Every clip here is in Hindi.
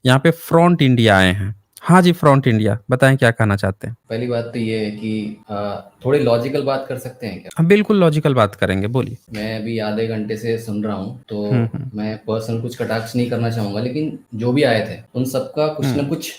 यहाँ पे फ्रंट इंडिया आए हैं। हाँ जी, फ्रंट इंडिया, बताएँ क्या कहना चाहते हैं? पहली बात तो ये है कि थोड़ी लॉजिकल बात कर सकते हैं क्या? हम बिल्कुल लॉजिकल बात करेंगे, बोलिए। मैं अभी आधे घंटे से सुन रहा हूँ, हुँ, तो हुँ। मैं पर्सनल कुछ कटाक्ष नहीं करना चाहूँगा, लेकिन जो भी आए थे, उन सबका कुछ हुँ, न कुछ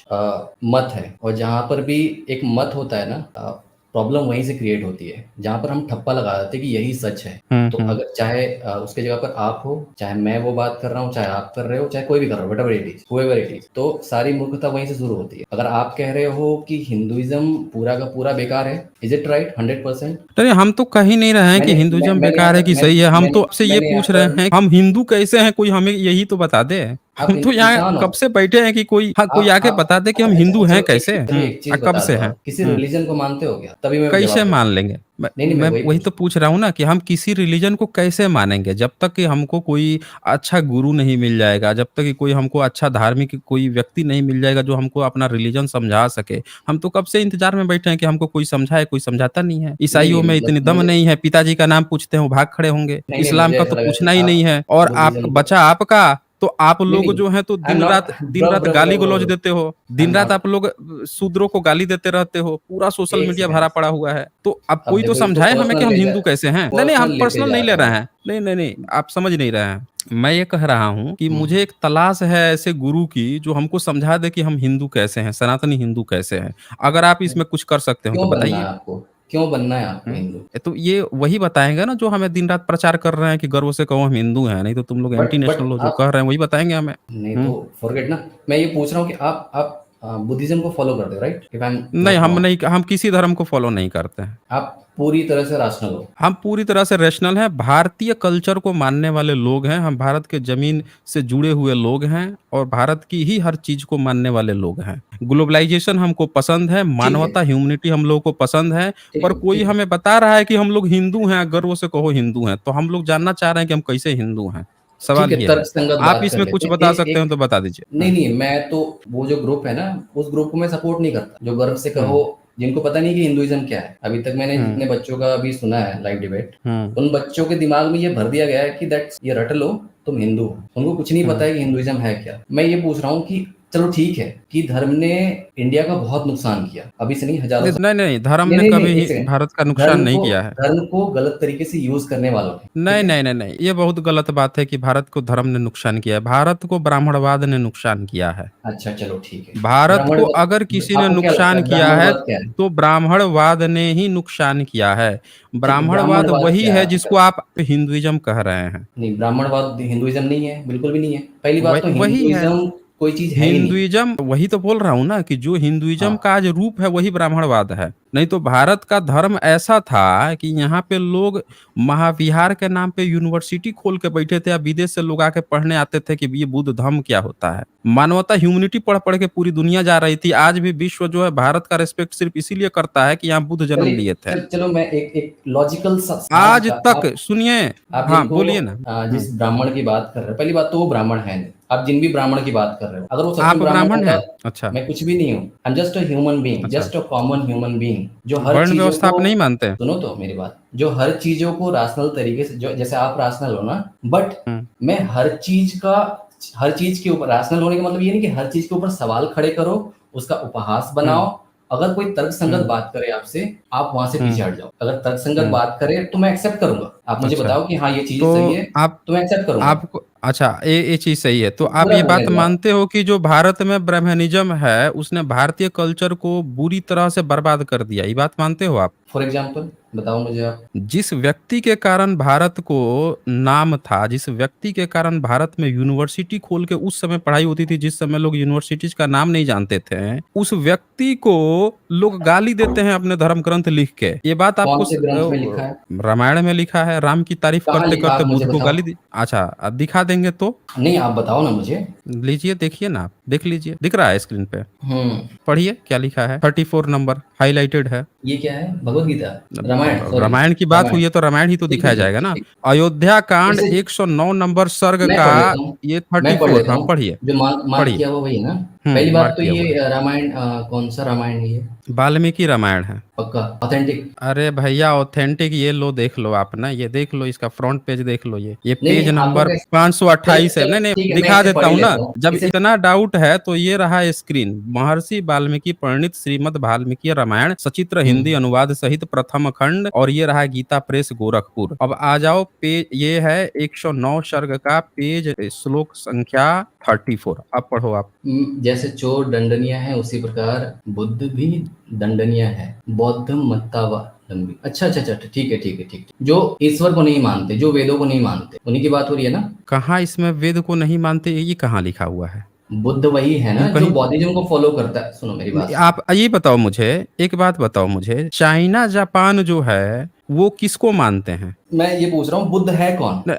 मत है, और जहाँ पर भी एक मत होता है ना, प्रॉब्लम वहीं से क्रिएट होती है, जहाँ पर हम ठप्पा लगा देते हैं कि यही सच है। हुँ, तो हुँ। अगर चाहे उसकी जगह पर आप हो, चाहे मैं वो बात कर रहा हूँ, चाहे आप कर रहे हो, चाहे कोई भी कर रहा हो, whatever it is, whoever it is, तो सारी मूर्खता वहीं से शुरू होती है। अगर आप कह रहे हो कि हिंदुइज़्म पूरा का पूरा बेकार है, इज़ इट राइट 100%? नहीं, हम तो कह ही नहीं रहे हैं कि मैंने हिंदुइज़्म मैंने यहाँ बेकार है पर कि सही है, हम तो आपसे ये मैंने यहाँ पूछ रहे पर हैं, हम हिंदू कैसे हैं, कोई हमें यही तो बता दे। आप हम तो यहाँ इंसान हो। कब से बैठे हैं कि कोई हाँ, कोई आके आप बता दे कि हम हिंदू अच्छा हैं चलो कैसे? चलिए एक चीज़ कब बता से दो हैं? आप, किसी हुँ। रिलीजन को मानते हो क्या? तभी मैं कैसे जवाब मान दूँगा। लेंगे? नहीं, मैं मैं वही वही पूछ तो पूछ रहा हूँ ना कि हम किसी रिलीजन को कैसे मानेंगे? जब तक कि हमको कोई अच्छा गुरु नहीं मिल जाएगा, जब तक कि कोई हमको अच्छा धार्मिक कोई व्यक्ति नहीं मिल जाएगा जो हमको अपना रिलीजन समझा सके। हम तो कब से इंतज़ार में बैठे हैं कि हमको कोई समझाए, कोई समझाता नहीं है। नहीं, ईसाइयों नहीं में मतलब इतनी दम मुझे नहीं है, पिताजी का नाम पूछते हैं वो भाग खड़े होंगे। नहीं, नहीं इस्लाम मुझे का ऐसा तो लगा पूछना कि ही नहीं आप है और आप बुद्धिज़्म को बचा आपका, तो आप नहीं, लोग नहीं जो हैं तो आई एम नॉट दिन ब्रो, रात ब्रो, ब्रो, ब्रो, गाली-गलौज ब्रो, देते हो। आई एम दिन रात नॉट आप लोग शूद्रों को गाली देते रहते हो। पूरा सोशल एक मीडिया भरा सेकंड, पड़ा हुआ है। तो अब अब कोई तो देखो इसको समझाए हमें कि हम हिंदू कैसे हैं? नहीं, नहीं, हम पर्सनल लेते पर्सनल जा नहीं ले रहे रहे हो। हैं। नहीं, नहीं, नहीं, आप समझ नहीं रहे हैं। मैं ये कह रहा हूँ कि हुँ, मुझे एक तलाश है ऐसे गुरु की जो हमको समझा दे कि हम हिंदू कैसे हैं, सनातनी हिंदू कैसे हैं। अगर आप इसमें कुछ कर सकते हो तो क्यों बनना है बताइए? आपको? क्यों बनना है आपको हुँ। हिंदू? तो ये वही बताएँगे ना जो हमें दिन-रात प्रचार कर रहे हैं कि गर्व से कहो हम हिंदू हैं, नहीं तो तुम लोग एंटी बट नेशनल हो जो आप कह रहे हैं वही बताएँगे हमें। नहीं तो हुँ। फॉरगेट ना, मैं ये पूछ रहा हूँ कि आप बुद्धिज़्म को फ़ॉलो करते हो राइट? इफ आई एम नहीं, नॉट रॉन्ग, हम किसी धर्म को फ़ॉलो नहीं करते हैं। आप पूरी तरह से राशनल हो। हम पूरी तरह से रैशनल हैं, भारतीय कल्चर को मानने वाले लोग हैं, हम भारत के ज़मीन से जुड़े हुए लोग हैं और भारत की ही हर चीज़ को मानने वाले लोग हैं। ग्लोबलाइज़ेशन हमको पसंद है, ठीक है, मानवता, ह्यूमैनिटी हम लोगों को पसंद है, पर कोई ठीक है। हमें बता रहा है कि हम लोग हिंदू हैं, गर्व से कहो हिंदू हैं, तो हम लोग जानना चाह रहे हैं कि हम कैसे हिंदू हैं? ठीक सवाल है, ये है। तर्कसंगत आप बात कर इसमें लेते कुछ हैं। बता सकते हो तो बता दीजिए? नहीं, नहीं, मैं तो वो जो ग्रुप है ना, उस ग्रुप को मैं सपोर्ट नहीं करता, जो गर्व से हुँ, कहो, जिनको पता नहीं कि हिंदुइज़्म क्या है। अभी तक मैंने हुँ, जितने बच्चों का अभी सुना है लाइव डिबेट, हुँ, उन बच्चों के दिमाग में ये भर दिया गया है कि दैट्स ये रट लो, तुम हिंदू हो। उनको कुछ नहीं पता हुँ। है कि हिंदुइज़्म है क्या। मैं ये पूछ रहा हूँ कि चलो ठीक है कि धर्म ने इंडिया का बहुत नुकसान किया, अभी से नहीं हज़ारों नहीं, साल। नहीं, नहीं, धर्म नहीं, ने नहीं, नहीं, कभी एक ही सेकंड। भारत का नुकसान धर्म नहीं को किया है। धर्म को गलत तरीके से यूज़ करने वालों ने, ठीक नहीं, है? नहीं, नहीं, नहीं, ये बहुत गलत बात है कि भारत को धर्म ने नुकसान किया है। भारत को ब्राह्मणवाद ने नुकसान किया है। अच्छा चलो ठीक है। भारत को अगर ब्राह्मणवाद किसी ने आपको क्या लगता नुकसान है किया है, ब्राह्मणवाद क्या है? तो ब्राह्मणवाद ने ही नुकसान किया है। ठीक है, ब्राह्मणवाद ब्राह्मणवाद वही क्या है है आपका? जिसको आप हिंदुइज़्म कह रहे हैं। नहीं, ब्राह्मणवाद हिंदुइज़्म नहीं है, बिल्कुल भी नहीं है। पहली बात तो वही है। हिंदुइज़्म कोई चीज़ है ही नहीं। हिंदुइज़्म वही तो बोल रहा हूँ ना कि जो हिंदुइज़्म हाँ, का आज रूप है वही ब्राह्मणवाद है। नहीं तो भारत का धर्म ऐसा था कि यहाँ पे लोग महाविहार के नाम पे यूनिवर्सिटी खोल के बैठे थे या विदेश से लोग आके पढ़ने आते थे कि ये बुद्ध धर्म क्या होता है। मानवता ह्यूमैनिटी पढ़-पढ़ के पूरी दुनिया जा रही थी। आज भी विश्व जो है भारत का रिस्पेक्ट सिर्फ़ इसीलिए करता है कि यहाँ बुद्ध जन्म चलिए लिए थे। चलो मैं एक एक लॉजिकल सा सवाल आज पूछा तक आप सुनिए। आप हाँ, जिनको बोलिए ना। हुँ। जिस ब्राह्मण की बात कर रहे हो, पहली बात तो वो ब्राह्मण है नहीं। आप जिन भी ब्राह्मण की बात कर रहे हो, अगर वो सच में आप ब्राह्मण ब्राह्मण होता, हैं? अच्छा, मैं कुछ भी नहीं हूँ। I am just a human being, अच्छा। Just a common human being जो हर वर्ण चीज़ों व्यवस्था को आप नहीं मानते? सुनो तो मेरी बात, जो हर चीज़ों को राशनल तरीके से जो जैसे आप राशनल हो ना, बट हुँ, मैं हर चीज़ के ऊपर राशनल होने का मतलब ये नहीं कि हर चीज़ के ऊपर सवाल खड़े करो, उसका उपहास हुँ, बनाओ। अगर कोई तर्कसंगत हुँ, बात करे आपसे, आप वहाँ से हुँ, पीछे हट जाओ। अगर तर्कसंगत हुँ। बात करे तो मैं एक्सेप्ट करूँगा। आप मुझे अच्छा, बताओ कि हाँ, ये चीज़ सही तो है, आप तो मैं एक्सेप्ट करूँगा। आपको अच्छा, ये चीज़ सही है। तो आप पूरा ये बोलने बात दो आप। मानते हो कि जो भारत में ब्राह्मणिज़्म है, उसने भारतीय कल्चर को बुरी तरह से बर्बाद कर दिया, ये बात मानते हो आप? फॉर एग्ज़ाम्पल बताओ मुझे आप। जिस व्यक्ति के कारण भारत को नाम था, जिस व्यक्ति के कारण भारत में यूनिवर्सिटी खोल के उस समय पढ़ाई होती थी, जिस समय लोग यूनिवर्सिटीज़ का नाम नहीं जानते थे, उस व्यक्ति को लोग गाली देते हैं अपने धर्म ग्रंथ लिख के। ये बात आपको कौन से ग्रंथ में लिखा है? रामायण में लिखा है, राम की तारीफ़ कहाँ लिखा करते-करते आप मुझे बुद्ध को बताओ? गाली दी। अच्छा, दिखा देंगे तो? नहीं, आप बताओ ना मुझे। लीजिए, देखिए ना आप, देख लीजिए, दिख रहा है स्क्रीन पे। हुँ, पढ़िए क्या लिखा है, 34 नंबर हाइलाइटेड है। ये क्या है? भगवद गीता? रामायण अब सॉरी, रामायण की बात रामायण। हुई है तो रामायण ही तो ठीक है, दिखाया ठीक जाएगा है, ना। ठीक। अयोध्या कांड जैसे 109 नंबर सर्ग मैं का पढ़ लेता हूँ ये मैं पढ़ 34। लेता हाँ, हूँ, पढ़िए, जो मार्क पढ़िए। किया हुआ वही है ना? पहली बात मार्क तो किया हुआ है। ये रामायण कौन सा रामायण है ये? वाल्मीकि रामायण है। पक्का ऑथेंटिक? अरे भैया ऑथेंटिक, ये लो देख लो आप ना, ये देख लो, इसका फ्रंट पेज देख लो, ये नहीं पेज नहीं, आपको नंबर कैसे? चलो 528 है। चलो नहीं नहीं, ठीक है, मैं दिखा इसे पढ़ देता ही हूँ ना, लेता हूँ जब इसे। इतना डाउट है तो ये रहा स्क्रीन। महर्षि वाल्मीकि प्रणीत श्रीमद् वाल्मीकि रामायण सचित्र हिंदी हम्म। अनुवाद सहित प्रथम खंड, और ये रहा गीता प्रेस गोरखपुर। अब आ जाओ पेज, ये है 109 सर्ग का पेज, श्लोक संख्या 34। अब पढ़ो आप। जैसे चोर दंडनीय है उसी प्रकार बुद्ध भी दंडनीय है। बौद्धम मत्तावलंबी। अच्छा अच्छा अच्छा, ठीक है ठीक है ठीक है। जो ईश्वर को नहीं मानते, जो वेदों को नहीं मानते, उन्हीं की बात हो रही है ना? कहाँ इसमें वेद को नहीं मानते, ये कहाँ लिखा हुआ है? बुद्ध वही है तुम ना जो कहीं, बौद्धिज्म को फॉलो करता है। सुनो मेरी बात सुनो। आप ये बताओ मुझे, एक बात बताओ मुझे, चाइना जापान जो है वो किसको मानते हैं? मैं ये पूछ रहा हूँ बुद्ध है कौन?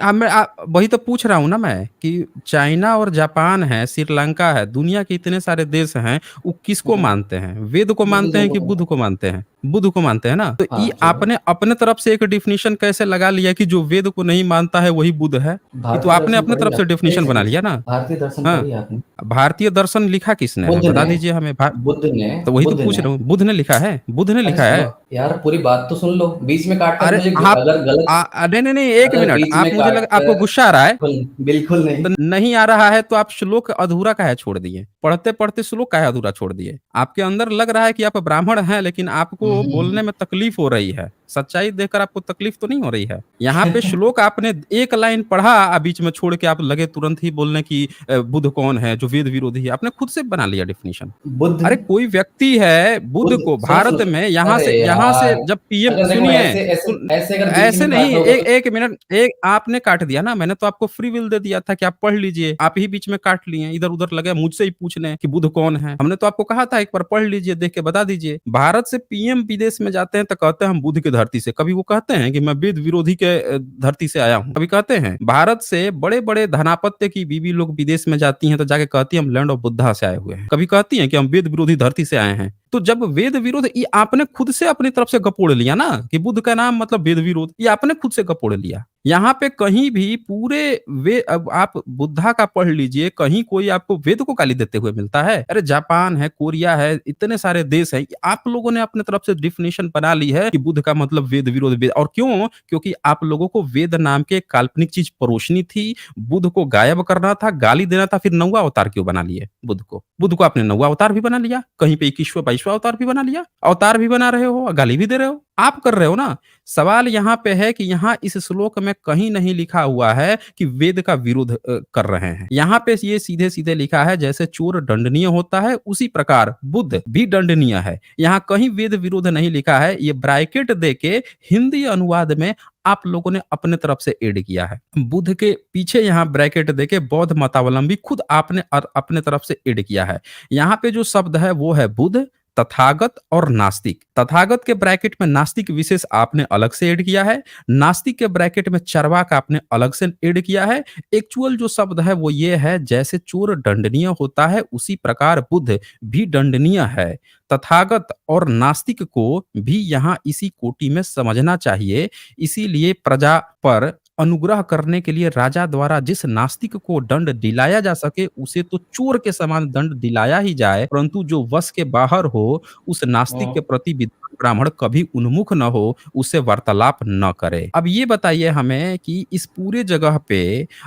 वही तो पूछ रहा हूँ ना मैं, कि चाइना और जापान है, श्रीलंका है, दुनिया के इतने सारे देश हैं, वो किसको हम्म, मानते हैं? वेद को मानते बुद्धिज्म हैं को कि तो बुद्ध को मानते हैं? बुद्ध को मानते हैं ना। तो ये हाँ चलो। आपने अपने तरफ से एक डिफिनीशन कैसे लगा लिया कि जो वेद को नहीं मानता है वही बुद्ध है? ये तो भारतीय आपने दर्शन अपने पढ़ी तरफ से आपने? एक डिफिनीशन बना सेकंड, लिया ना। भारतीय दर्शन हाँ, पढ़ी आपने? भारतीय दर्शन लिखा किसने है, बुद्ध बता ने दीजिए हमें। बुद्ध ने तो वही तो बुद्ध पूछ ने रहा हूँ, बुद्ध ने लिखा है, बुद्ध ने अरे लिखा सुनो है। यार, पूरी बात तो सुन लो, बीच में काट कर अरे मुझे आप, अगर गलत, नहीं नहीं नहीं, एक अगर मिनट, बीच में आप, मुझे लगा काट आपको कर। गुस्सा आ रहा है। बिल्कुल बिल्कुल नहीं। तो नहीं आ रहा है तो आप श्लोक अधूरा काहे छोड़ दिए? पढ़ते पढ़ते श्लोक काहे अधूरा छोड़ दिए? आपके अंदर लग रहा है कि आप ब्राह्मण हैं, लेकिन आपको बोलने हम्म। में तकलीफ हो रही है। सच्चाई देखकर आपको तकलीफ तो नहीं हो रही है? यहाँ पे श्लोक आपने एक लाइन पढ़ा, बीच में छोड़ के आप लगे तुरंत ही बोलने की बुद्ध कौन है जो वेद विरोधी है। आपने खुद से बना लिया डिफिनीशन। बुद्ध अरे कोई व्यक्ति है, बुद्ध बुद्ध को सुनो सुनो भारत सुनो। में अरे यहाँ से यार, जब पीएम, अगर देखो सुनिए, ऐसे ऐसे सुन, ऐसे अगर बीच ऐसे में नहीं, काटोगे तो। एक मिनट, एक आपने काट दिया ना, मैंने तो आपको फ्री विल दे दिया था कि आप पढ़ लीजिए, आप ही बीच में काट लिए, इधर उधर लगे मुझसे ही पूछने कि बुद्ध कौन है। हमने तो आपको कहा था एक बार पढ़ लीजिए, देख के बता दीजिए। भारत से पीएम विदेश में जाते हैं तो कहते हैं हम बुद्ध की धरती से, कभी वो कहते हैं कि मैं वेद विरोधी के धरती से आया हूँ? कभी कहते हैं? भारत से बड़े बड़े धनापत्य की बीवी लोग विदेश में जाती हैं तो जाके कहती हैं हम लैंड ऑफ बुद्धा से आए हुए हैं? कभी कहती हैं कि हम वेद विरोधी धरती से आए हैं? तो जब वेद विरोध, ये आपने खुद से अपनी तरफ से गपोड़ लिया ना, कि बुद्ध का नाम मतलब वेद विरोध, ये आपने खुद से गपोड़ लिया। यहाँ पे कहीं भी पूरे वे, अब आप बुद्धा का पढ़ लीजिए, कहीं कोई आपको वेद को गाली देते हुए मिलता है? अरे जापान है, कोरिया है, इतने सारे देश हैं, आप लोगों ने अपने तरफ से डिफिनेशन बना ली है कि बुद्ध का मतलब वेद विरोध। वेद, और क्यों? क्योंकि आप लोगों को वेद नाम के एक काल्पनिक चीज परोसनी थी, बुद्ध को गायब करना था, गाली देना था। फिर नौवा अवतार क्यों बना लिए बुद्ध को? बुद्ध को आपने नौवा अवतार भी बना लिया, कहीं पे 21वां 22वां अवतार भी बना लिया, अवतार भी बना रहे हो, गाली भी दे रहे हो, आप कर रहे हो ना। सवाल यहाँ पे है कि यहाँ इस श्लोक में कहीं नहीं लिखा हुआ है कि वेद का विरोध कर रहे हैं। यहाँ पे ये सीधे सीधे लिखा है जैसे चोर दंडनीय होता है उसी प्रकार बुद्ध भी दंडनीय है। यहाँ कहीं वेद विरोध नहीं लिखा है। ये ब्रैकेट दे के हिंदी अनुवाद में आप लोगों ने अपने तरफ से ऐड किया है। बुद्ध के पीछे यहाँ ब्रैकेट देके बौद्ध मतावलंबी खुद आपने अपने तरफ से ऐड किया है। यहाँ पे जो शब्द है वो है बुद्ध, तथागत और नास्तिक। तथागत के ब्रैकेट में नास्तिक विशेष आपने अलग से ऐड किया है, नास्तिक के ब्रैकेट में चरवाक आपने अलग से ऐड किया है। एक्चुअल जो शब्द है वो ये है, जैसे चोर दंडनीय होता है उसी प्रकार बुद्ध भी दंडनीय है। तथागत और नास्तिक को भी यहाँ इसी कोटि में समझना चाहिए। इसीलिए प्रजा पर अनुग्रह करने के लिए राजा द्वारा जिस नास्तिक को दंड दिलाया जा सके उसे तो चोर के समान दंड दिलाया ही जाए, परंतु जो वश के बाहर हो उस नास्तिक के प्रति विद्वान ब्राह्मण कभी उन्मुख न हो, उससे वार्तालाप न करे। अब ये बताइए हमें कि इस पूरे जगह पे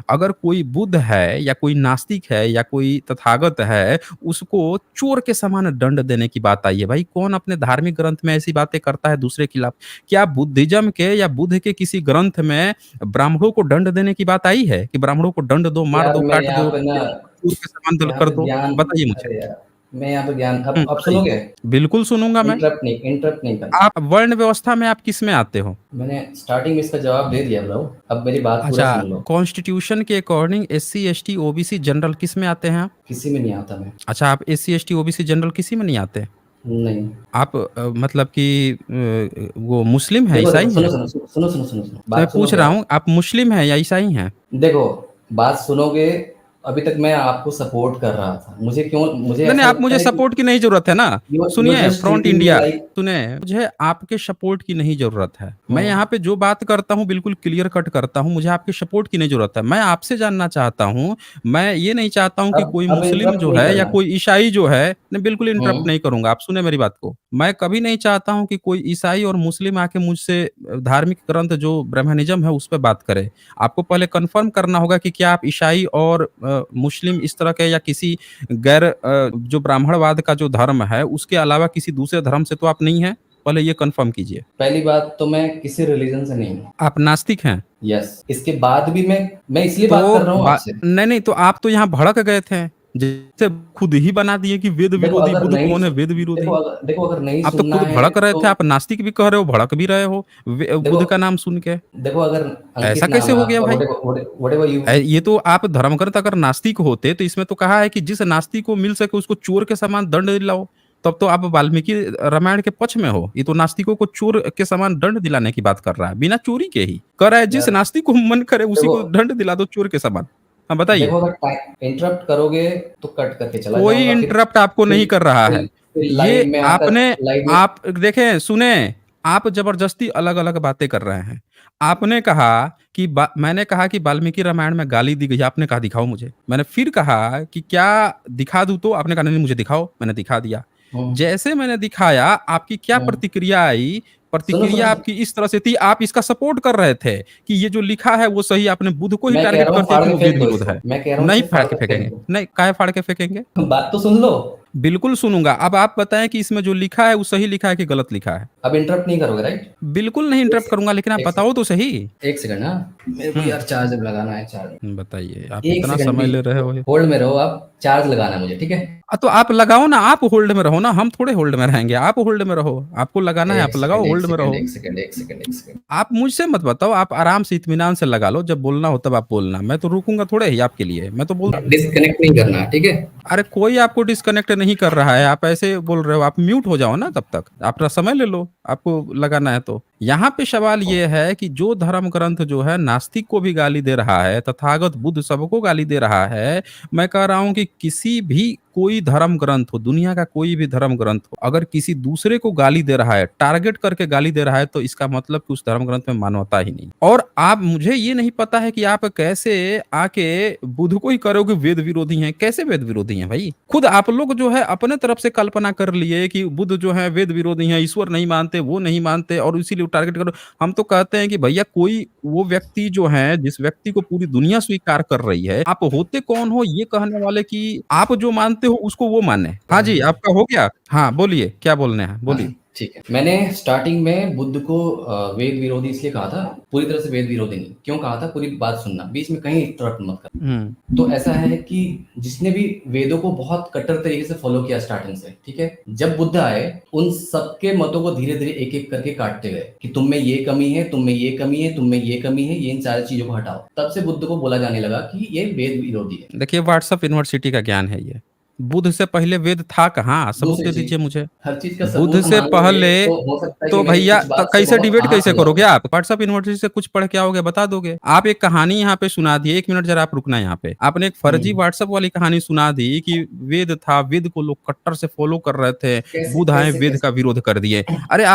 अगर कोई बुद्ध है या कोई नास्तिक है या कोई तथागत है, उसको चोर के समान दंड देने की बात आई है। भाई कौन अपने धार्मिक ग्रंथ में ऐसी बातें करता है दूसरे के खिलाफ? क्या बुद्धिज्म के या बुद्ध के किसी ग्रंथ में ब्राह्मणों को दंड देने की बात आई है कि ब्राह्मणों को दंड दो, मार यार दो, मैं काट यहाँ दो, पे ना, या चोर के समान दल यहाँ कर पे दो? ज्ञान, बताइए मुझे। अरे यार, मैं यहाँ पे ज्ञान, अब बताइए। सुनोगे? बिल्कुल सुनूंगा मैं। इंटरप्ट नहीं करना। आप वर्ण व्यवस्था में आप किस में आते हो? मैंने स्टार्टिंग में इसका जवाब दे दिया ब्रो, अब मेरी बात पूरा अच्छा, सुन लो। कॉन्स्टिट्यूशन के according SC ST OBC general किस में आते हैं आप? किसी में नहीं आता मैं। अच्छा, आप एससी एसटी ओबीसी जनरल किसी में नहीं आते? नहीं। आप मतलब कि वो मुस्लिम है, देखो देखो, ईसाई सुनो हैं? सुनो सुनो सुनो सुनो सुनो सुनो, मैं बात पूछ सुनोगे रहा आप? हूँ आप मुस्लिम हैं या ईसाई हैं? देखो, बात सुनोगे अभी तक मैं आपको सपोर्ट कर रहा था। मुझे नहीं, नहीं, ऐसा आप लगता मुझे है कि सपोर्ट की नहीं ज़रूरत है ना। यू आर सुनिए जस्ट फ्रंट ट्रीटिंग मी इंडिया, लाइक। सुनिए, मुझे आपके सपोर्ट की नहीं ज़रूरत है। मैं हम्म। यहाँ पे जो बात करता हूँ बिल्कुल क्लियर कट करता हूँ, मुझे आपके सपोर्ट की नहीं ज़रूरत है। मैं आपसे जानना चाहता हूँ, मैं ये नहीं चाहता हूँ कि कोई अब मुस्लिम इंटरप्ट जो नहीं है या करना है। कोई ईसाई जो है नहीं, बिल्कुल इंटरप्ट हम्म। नहीं करूँगा, आप सुने मेरी बात को। मैं कभी नहीं चाहता हूँ कि कोई ईसाई और मुस्लिम आके मुझसे धार्मिक ग्रंथ जो ब्रह्मनिज़्म है उस पे बात करे। आपको पहले कन्फर्म करना होगा कि क्या आप ईसाई और मुस्लिम इस तरह के या किसी गैर जो ब्राह्मणवाद का जो धर्म है, उसके अलावा किसी दूसरे धर्म से तो आप नहीं हैं? पहले ये कन्फर्म कीजिए। पहली बात तो मैं किसी रिलीजन से नहीं हूँ। आप नास्तिक हैं? यस, इसके बाद भी मैं इसलिए बात कर तो रहा हूँ बा आपसे। नहीं, नहीं, तो आप तो यहाँ भड़क गए थे। जैसे खुद ही बना दिए कि वेद देखो विरोधी, अगर बुद्ध नहीं कौन है सु- वेद विरोधी? देखो अगर नहीं आप तो सुनना खुद है भड़क रहे तो थे, आप नास्तिक भी कह रहे हो, भड़क भी रहे हो देखो बुद्ध का नाम सुन के। देखो अगर ऐसा अंकित नाम कैसे है हो गया आपका, भाई? Whatever you. ये तो आप धर्मग्रंथ अगर नास्तिक होते तो इसमें तो कहा है कि जिस नास्तिक को मिल सके उसको चोर के समान दंड दिलाओ। तब तो आप वाल्मीकि रामायण के पक्ष में हो। ये तो नास्तिकों को चोर के समान दंड दिलाने की बात कर रहा है, बिना चोरी के ही। कह रहा है जिस यार नास्तिक को मन करे उसी देखो को दंड दिला दो चोर के समान। हाँ, बताइए। देखो अगर टाइम इंटरप्ट करोगे तो कट करके चला कोई जाऊंगा, इंटरप्ट आपको फिर नहीं कर रहा है। फिर ये लाइव में। आप देखें, सुने, आप जबरदस्ती अलग-अलग बातें कर रहे हैं। आपने कहा कि बा मैंने कहा कि वाल्मीकि रामायण में गाली दी गई है, आपने कहा दिखाओ मुझे। मैंने फिर कहा कि क्या दिखा दूँ तो? आपने कहा नहीं, नहीं मुझे दिखाओ, मैंने दिखा दिया। हम्म। जैसे मैंने दिखाया, आपकी क्या हम्म। प्रतिक्रिया आई? सुनो प्रतिक्रिया सुनो आपकी इस तरह से थी, आप इसका सपोर्ट कर रहे थे कि ये जो लिखा है वो सही है, आपने बुद्ध को ही मैं कह टारगेट रहा हूँ कर दिया फाड़ कि के वो वेद फेंक दो विरोध इसको, है। मैं कह रहा हूँ नहीं इसे फाड़ फाड़ के के फेंक फेंकेंगे, दो। नहीं, काहे फाड़ के फेंकेंगे? बात तो सुन लो। बिल्कुल सुनूँगा। अब आप बताएँ कि इसमें जो लिखा है वो सही लिखा है कि गलत लिखा है? अब इंटरप्ट नहीं करोगे राइट? बिल्कुल नहीं एक इंटरप्ट सेकंड, करूँगा, लेकिन आप एक बताओ तो सेकंड, सही। एक सेकंड। हाँ, मेरे को हुँ, यार चार्जर लगाना है, चार्ज। बताइए, आप एक इतना सेकंड समय भी ले रहे हो ये। होल्ड में रहो, आप चार्ज लगाना है मुझे, ठीक है? तो आप लगाओ ना, आप होल्ड में रहो ना, हम थोड़े होल्ड में रहेंगे, आप होल्ड में रहो। आपको लगाना है, एक आप लगाओ, सेकंड, एक होल्ड में सेकंड, रहो। एक सेकंड, एक सेकंड, एक सेकंड। आप मुझसे मत बताओ, आप आराम से इत्मीनान से लगा लो, जब बोलना हो तब आप बोलना। मैं तो रुकूँगा थोड़े ही आपके लिए, मैं तो बोल। डिस्कनेक्ट नहीं करना, ठीक है? अरे कोई आपको डिस्कनेक्ट नहीं कर रहा है, आप ऐसे बोल रहे हो, आप म्यूट हो जाओ ना तब तक, अपना समय ले लो, आपको लगाना है तो। यहाँ पे सवाल ये है कि जो धर्म ग्रंथ जो है नास्तिक को भी गाली दे रहा है, तथागत बुद्ध सबको गाली दे रहा है। मैं कह रहा हूँ कि किसी भी कोई धर्म ग्रंथ हो, दुनिया का कोई भी धर्म ग्रंथ हो, अगर किसी दूसरे को गाली दे रहा है, टारगेट करके गाली दे रहा है, तो इसका मतलब कि उस धर्म ग्रंथ में मानवता ही नहीं। और आप, मुझे ये नहीं पता है कि आप कैसे आके बुद्ध को ही करोगे वेद विरोधी हैं। कैसे वेद विरोधी हैं भाई? खुद आप लोग जो है अपने तरफ से कल्पना कर लिए कि बुद्ध जो है वेद विरोधी हैं, ईश्वर नहीं मानते, वो नहीं मानते और इसीलिए टारगेट करो। हम तो कहते हैं कि भैया कोई वो व्यक्ति जो है, जिस व्यक्ति को पूरी दुनिया स्वीकार कर रही है, आप होते कौन हो ये कहने वाले कि आप जो मानते हो उसको वो माने? हाँ जी, आपका हो गया? हाँ, बोलिए, क्या बोलने हैं? हाँ, बोलिए। ठीक है। मैंने स्टार्टिंग में बुद्ध को वेद विरोधी इसलिए कहा था, पूरी तरह से वेद विरोधी नहीं। क्यों कहा था? पूरी बात सुनना, बीच में कहीं इंटरप्ट मत कर। हुँ, तो ऐसा है कि जिसने भी वेदों को बहुत कट्टर तरीके से फॉलो किया स्टार्टिंग से, ठीक है? जब बुद्ध आए, उन सबके मतों को धीरे-धीरे एक-एक करके काटते गए कि तुम में ये कमी है, तुम में ये कमी है, तुम में ये कमी है, ये इन सारी चीज़ों को हटाओ। तब से बुद्ध को बोला जाने लगा कि ये वेद विरोधी है। देखिए व्हाट्सएप यूनिवर्सिटी का ज्ञान है ये। बुद्ध से पहले वेद था कहाँ? सबूत दूसरी दे चीज़, दीजिए मुझे। हर चीज़ का बुद्ध सबूत से माँगोगे पहले तो हो सकता है कि तो मेरी भैया कुछ बात से कैसे बहुत डिबेट आहत कैसे हो करोगे जाओगे। आप? व्हाट्सएप यूनिवर्सिटी से कुछ पढ़ के आओगे, बता दोगे। आप एक कहानी यहाँ पे सुना दिए, 1 मिनट ज़रा आप रुकना यहाँ पे। आपने एक फर्जी हुँ। व्हाट्सएप वाली कहानी सुना दी कि वेद था, वेद को लोग कट्टर से फॉलो कर रहे थे, कैसे बुद्ध आए कैसे वेद का कैसे? विरोध कर दिए। अरे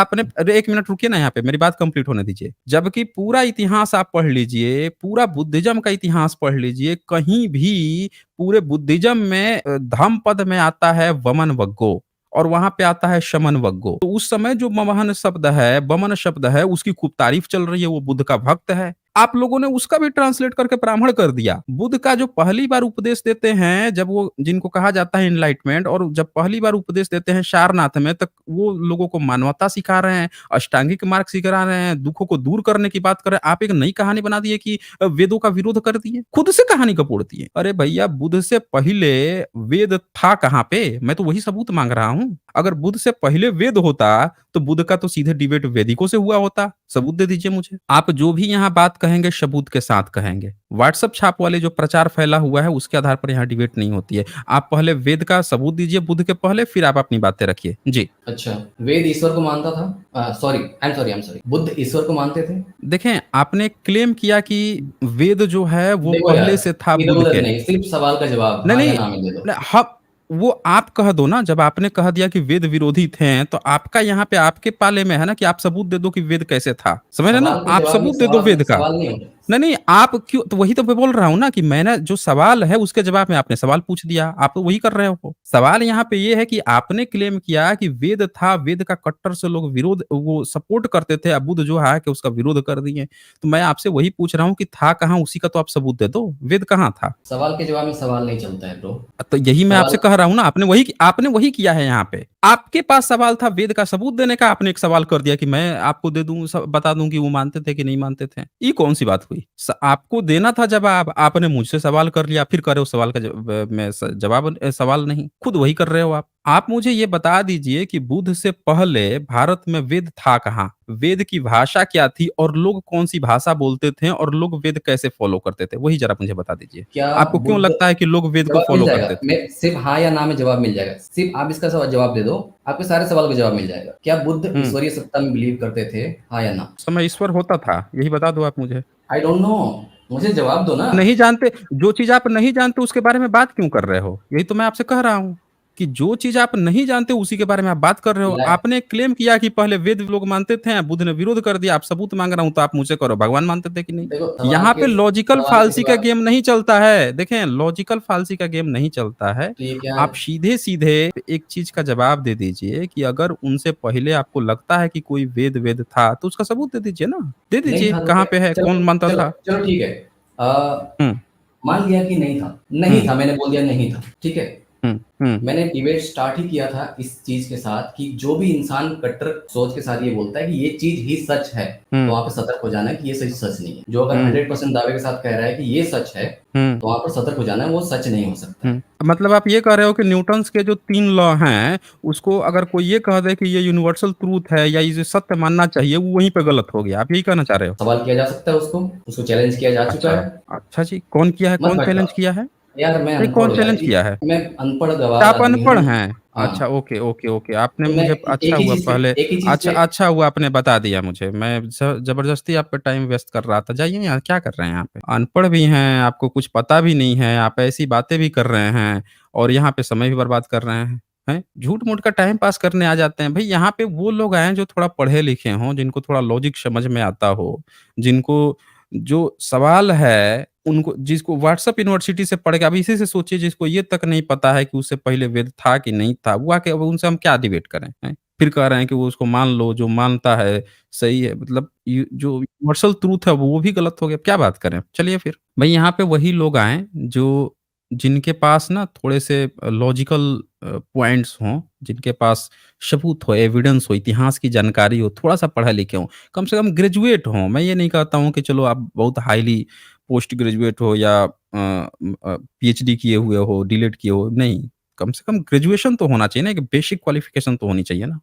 1 मिनट रुकिए ना यहाँ पे, मेरी बात कंप्लीट होने दीजिए। जबकि पूरा इतिहास आप पढ़ लीजिए, पूरा बुद्धिज़्म का इतिहास पढ़ लीजिए, कहीं भी पूरे बुद्धिज़्म में धम्मपद में आता है वमन वग्गो और वहाँ पे आता है शमन वग्गो। तो उस समय जो ममहन शब्द है, वमन शब्द है, उसकी खूब तारीफ चल रही है, वो बुद्ध का भक्त है। आप लोगों ने उसका भी ट्रांसलेट करके ब्राह्मण कर दिया। बुद्ध का जो पहली बार उपदेश देते हैं, जब वो जिनको कहा जाता है एनलाइटमेंट, और जब पहली बार उपदेश देते हैं सारनाथ में, तक वो लोगों को मानवता सिखा रहे हैं, अष्टांगिक मार्ग सिखा रहे हैं, दुखों को दूर करने की बात कर रहे हैं। आप एक नई कहानी बना दिए कि वेदों का विरोध कर दिए। खुद से कहानी कपोड़ दिए। अरे भैया, बुद्ध से पहले वेद था कहाँ पे? मैं तो वही सबूत माँग रहा हूँ। अगर बुद्ध से पहले वेद होता, तो बुद्ध का तो सीधे डिबेट वैदिकों से हुआ होता। सबूत दे दीजिए मुझे। आप जो भी यहाँ बात कहेंगे सबूत के साथ कहेंगे। व्हाट्सएप छाप वाले जो प्रचार फैला हुआ है उसके आधार पर यहाँ डिबेट नहीं होती है। आप पहले वेद का सबूत दीजिए बुद्ध के पहले, फिर आप अपनी बातें रखिए। जी। अच्छा, वेद ईश्वर को मानता था? Sorry, I am sorry, Buddha ईश्वर को मानते थे? देखें, आपने क्लेम किया कि वेद जो है वो देखो यार, पहले से था बुद्ध इधर-उधर के। नहीं, सिर्फ सवाल का जवाब नहीं, हाँ या नहीं, ना में दे दो। न ह वो आप कह दो ना, जब आपने कह दिया कि वेद विरोधी थे, तो आपका यहाँ पे आपके पाले में है ना कि आप सबूत दे दो कि वेद कैसे था। समझ रहे हैं ना? सवाल के आप जवाब में सबूत दे दो वेद का। सवाल नहीं होता। नहीं, नहीं, आप क्यों, तो वही तो मैं बोल रहा हूँ ना कि मैंने जो सवाल है उसके जवाब में आपने सवाल पूछ दिया। आप तो वही कर रहे हो। सवाल यहाँ पे ये है कि आपने क्लेम किया कि वेद था, वेद का कट्टर से लोग विरोध वो सपोर्ट करते थे, अब बुद्ध जो है कि उसका विरोध कर दिए। तो मैं आपसे वही पूछ रहा हूँ कि था कहाँ, उसी का तो आप सबूत दे दो। वेद कहाँ था? सवाल के जवाब में सवाल नहीं चलता है ब्रो। तो यही मैं आपसे सवाल कह रहा हूँ ना, आपने वही किया है यहाँ पे। आपके पास सवाल था वेद का सबूत देने का, आपने एक सवाल कर दिया कि मैं आपको दे दूँ, बता दूँ कि वो मानते थे कि नहीं मानते थे। ये कौन-सी बात हुई? आपको देना था जवाब, आपने मुझसे सवाल कर लिया, फिर कह रहे हो सवाल का जवाब सवाल नहीं। खुद वही कर रहे हो आप। आप मुझे ये बता दीजिए कि बुद्ध से पहले भारत में वेद था कहाँ? वेद की भाषा क्या थी और लोग कौन-सी भाषा बोलते थे और लोग वेद कैसे फ़ॉलो करते थे? वही ज़रा मुझे बता दीजिए। क्या आपको क्यों बुद्ध लगता है कि लोग वेद को जवाब मिल फ़ॉलो जाएगा। करते थे? मैं सिर्फ हाँ या ना में जवाब मिल जाएगा। सिर्फ आप इसका जवाब दे दो, आपके सारे सवाल का जवाब मिल जाएगा। क्या बुद्ध हुँ। ईश्वरीय सत्ता में बिलीव करते थे? हाँ या ना? उस समय ईश्वर होता था, यही बता दो आप मुझे। आई डोंट नो, मुझे जवाब दो ना। नहीं जानते, जो चीज़ आप नहीं जानते उसके बारे में बात क्यों कर रहे हो? यही तो मैं आपसे कह रहा हूँ, कि जो चीज़ आप नहीं जानते उसी के बारे में आप बात कर रहे हो। ला आपने क्लेम किया कि पहले वेद लोग मानते थे, बुद्ध ने विरोध कर दिया, आप सबूत माँग रहा हूँ तो आप मुझसे कहो भगवान मानते थे कि नहीं? देखो यहाँ पे लॉजिकल सवाल के फालसी का जवाब गेम नहीं चलता है। देखें, लॉजिकल फालसी का गेम नहीं चलता है। तो ये क्या है? आप सीधे-सीधे एक चीज़ का जवाब दे दीजिए कि अगर उनसे पहले आपको लगता है कि कोई वेद था, तो उसका सबूत दे दीजिए ना। दे नहीं दीजिए, था तो कहाँ क्या? पे है, चलो कौन मानता चलो था? चलो ठीक है। हुँ, मान लिया कि नहीं था। नहीं हुँ, था, मैंने बोल दिया नहीं था, ठीक है? हुँ, हुँ, मैंने डिबेट स्टार्ट ही किया था इस चीज़ के साथ कि जो भी इंसान कट्टर सोच के साथ ये बोलता है कि ये चीज़ ही सच है, तो हुँ, वहाँ पे सतर्क हो जाना है कि ये सच सच नहीं है। जो अगर हुँ, 100% दावे के साथ कह रहा है कि ये सच है, हुँ, तो वहाँ पर सतर्क हो जाना है, वो सच नहीं हो सकता है। हुँ। मतलब आप ये कह रहे हो कि न्यूटन्स के जो 3 लॉ हैं, उसको अगर कोई ये कह दे कि ये यूनिवर्सल ट्रुथ है या इसे सत्य मानना चाहिए, वो वहीं पे गलत हो गया। आप यही कहना चाह रहे हो? सवाल किया जा सकता है उसको चैलेंज किया जा चुका अच्छा, है। अच्छा जी। कौन किया है? मत कौन चैलेंज भटकाओ। किया है? यार मैं नहीं, अनपढ़ कौन हूँ यार, चैलेंज किया है? मैं अनपढ़ अच्छा, गँवार आप आदमी अनपढ़ हूँ। हैं। अच्छा, हाँ, ओके, ओके, ओके। आपने तो मैं मुझे अच्छा हुआ पहले, एक ही चीज़ अच्छा पे अच्छा हुआ आपने बता दिया मुझे। मैं ज़बरदस्ती आप पे टाइम वेस्ट कर रहा था। जाइए यहाँ, क्या कर रहे हैं यहाँ पे? अनपढ़ भी हैं, आपको कुछ पता भी नहीं है, आप ऐसी बातें भी कर रहे हैं और यहाँ पे समय भी बर्बाद कर रहे हैं। हैं? झूठ-मूठ का टाइम पास करने आ जाते हैं। भई यहाँ पे वो लोग आएँ जो थोड़ा पढ़े-लिखे हों, जिनको थोड़ा लॉजिक समझ में आता हो, जिनको जो सवाल है उनको, जिसको व्हाट्सएप यूनिवर्सिटी से पढ़ के, अब इसी से सोचिए जिसको ये तक नहीं पता है कि उससे पहले वेद था कि नहीं था, वो आके अब उनसे हम क्या डिबेट करें, हैं? फिर कह रहे हैं कि वो उसको मान लो, जो मानता है सही है। मतलब यू जो यूनिवर्सल ट्रुथ है वो भी गलत हो गया, क्या बात करें? चलिए फिर। भई यहाँ पे वही लोग आएँ जो जिनके पास ना थोड़े से लॉजिकल पॉइंट्स हों, जिनके पास सबूत हो, एविडेंस हो, इतिहास की जानकारी हो, थोड़ा-सा पढ़े-लिखे हों, कम से कम ग्रेजुएट हों। मैं ये नहीं कहता हूँ कि चलो आप बहुत हाइली पोस्ट ग्रेजुएट हो या पीएचडी किए हुए हो, डीलिट किए हो, नहीं। कम से कम ग्रेजुएशन तो होना चाहिए ना, एक बेसिक क्वालिफ़िकेशन तो होनी चाहिए ना।